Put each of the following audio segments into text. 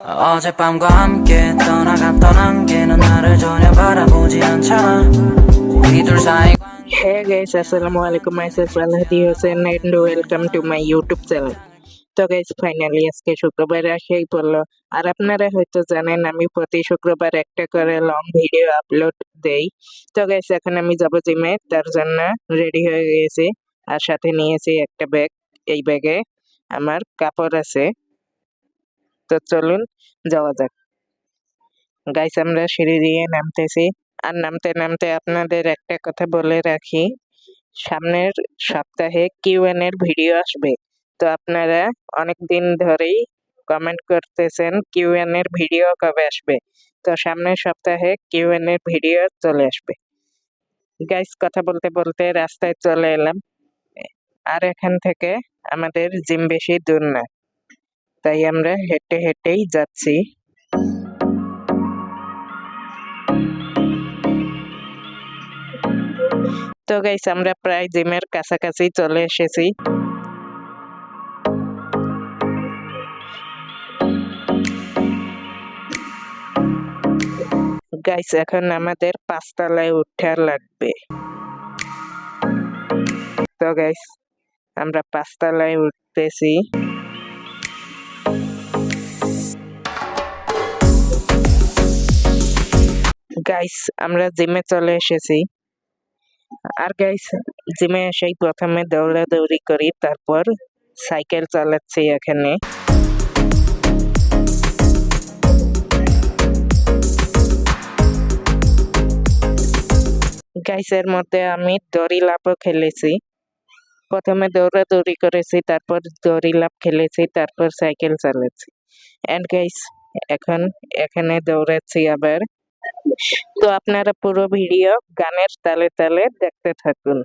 어젯밤과 함께 떠나갔던 안개는 나를 전혀 바라보지 않잖아. 우리 둘 사이 Hey guys, Assalamualaikum. Myself Alhadi Hussain and welcome to my YouTube channel. তো guys finally আজকে শুক্রবার আসেই পড়লো আর আপনারা হয়তো জানেন আমি প্রতি শুক্রবার একটা করে লং ভিডিও আপলোড দেই। তো গাইস এখন আমি যাব জিমে, তার জন্য রেডি হয়ে গেছি আর সাথে নিয়েছি একটা ব্যাগ। এই ব্যাগে আমার কাপড় আছে, তো চলুন যাওয়া যাক। গাইস আমরা সিঁড়ি দিয়ে নামতেছি আর নামতে নামতে আপনাদের একটা কথা বলে রাখি, সামনের সপ্তাহে কিউএন এর ভিডিও আসবে। তো আপনারা অনেক দিন ধরেই কমেন্ট করতেছেন কিউএন এর ভিডিও কবে আসবে, তো সামনের সপ্তাহে কিউএন এর ভিডিও চলে আসবে। গাইস কথা বলতে বলতে রাস্তায় চলে এলাম, আর এখান থেকে আমাদের জিম বেশি দূর না, তাই আমরা হেঁটে হেঁটেই যাচ্ছি। তো গাইস আমরা প্রায় জিমের কাছাকাছি চলে এসেছি। গাইস এখন আমাদের 5 তলায় উঠা লাগবে। তো গাইস আমরা 5 তলায় উঠতেছি। গাইস আমরা জিমে চলে এসেছি আর গাইস জিমে এসেই প্রথমে দৌড়াদৌড়ি করি, তারপর সাইকেল চালাচ্ছি এখানে। গাইস এর মধ্যে আমি দড়ি লাফও খেলেছি, প্রথমে দৌড়াদৌড়ি করেছি, তারপর দড়ি লাফ খেলেছি, তারপর সাইকেল চালাচ্ছি। এন্ড গাইস এখন এখানে দৌড়াচ্ছি আবার। তো আপনারা পুরো ভিডিও গানের তালে তালে দেখতে থাকুন।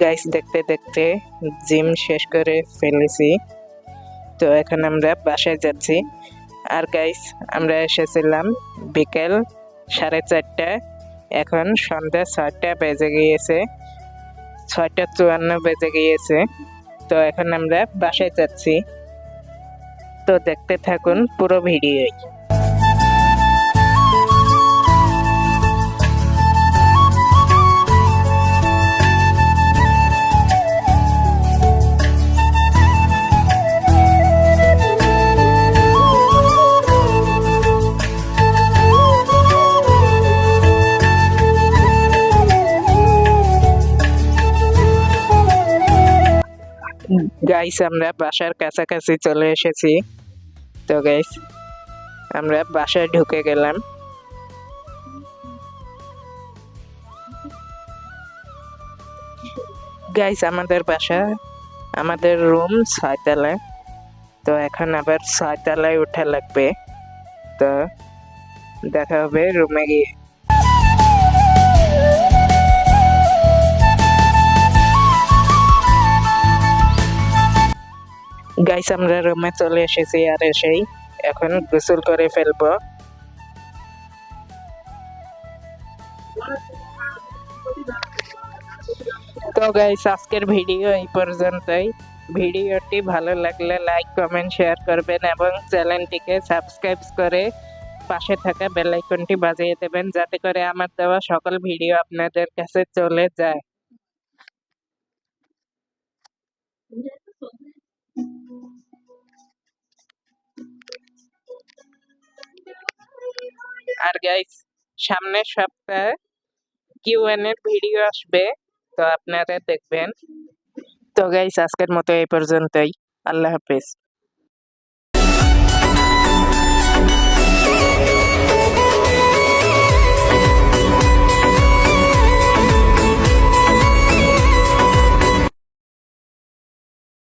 গাইস দেখতে দেখতে জিম শেষ করে ফেলেছি, তো এখন আমরা বাসায় যাচ্ছি। আর গাইস আমরা এসেছিলাম বিকেল 4:30, এখন সন্ধ্যা 6টা বেজে গিয়েছে, 6:54 বেজে গিয়েছে। তো এখন আমরা বাসায় যাচ্ছি, তো দেখতে থাকুন পুরো ভিডিওই। গাইস আমরা বাসার কাছাকাছি চলে এসেছি। তো গাইস আমরা বাসায় ঢুকে গেলাম। গাইস আমাদের বাসা, আমাদের রুম 6 তলায়। তো এখন আবার 6 তলায় ওঠা লাগবে। তো দেখা হবে রুমে গিয়ে। গাইস আমরা রুমে চলে এসেছি আর এসেই এখন গোসল করে ফেলবো। তো গাইস আজকের ভিডিও এই পর্যন্তই। ভিডিওটি ভালো লাগলে লাইক কমেন্ট শেয়ার করবেন এবং চ্যানেলটিকে সাবস্ক্রাইব করে পাশে থাকা বেল আইকনটি বাজিয়ে দেবেন, যাতে করে আমার দেওয়া সকল ভিডিও আপনাদের কাছে চলে যায়। আর গাইস সামনের সপ্তাহে কিউএন এর ভিডিও আসবে, তো আপনারা দেখবেন। তো গাইস আজকের মতো এই পর্যন্তই। আল্লাহ হাফেজ।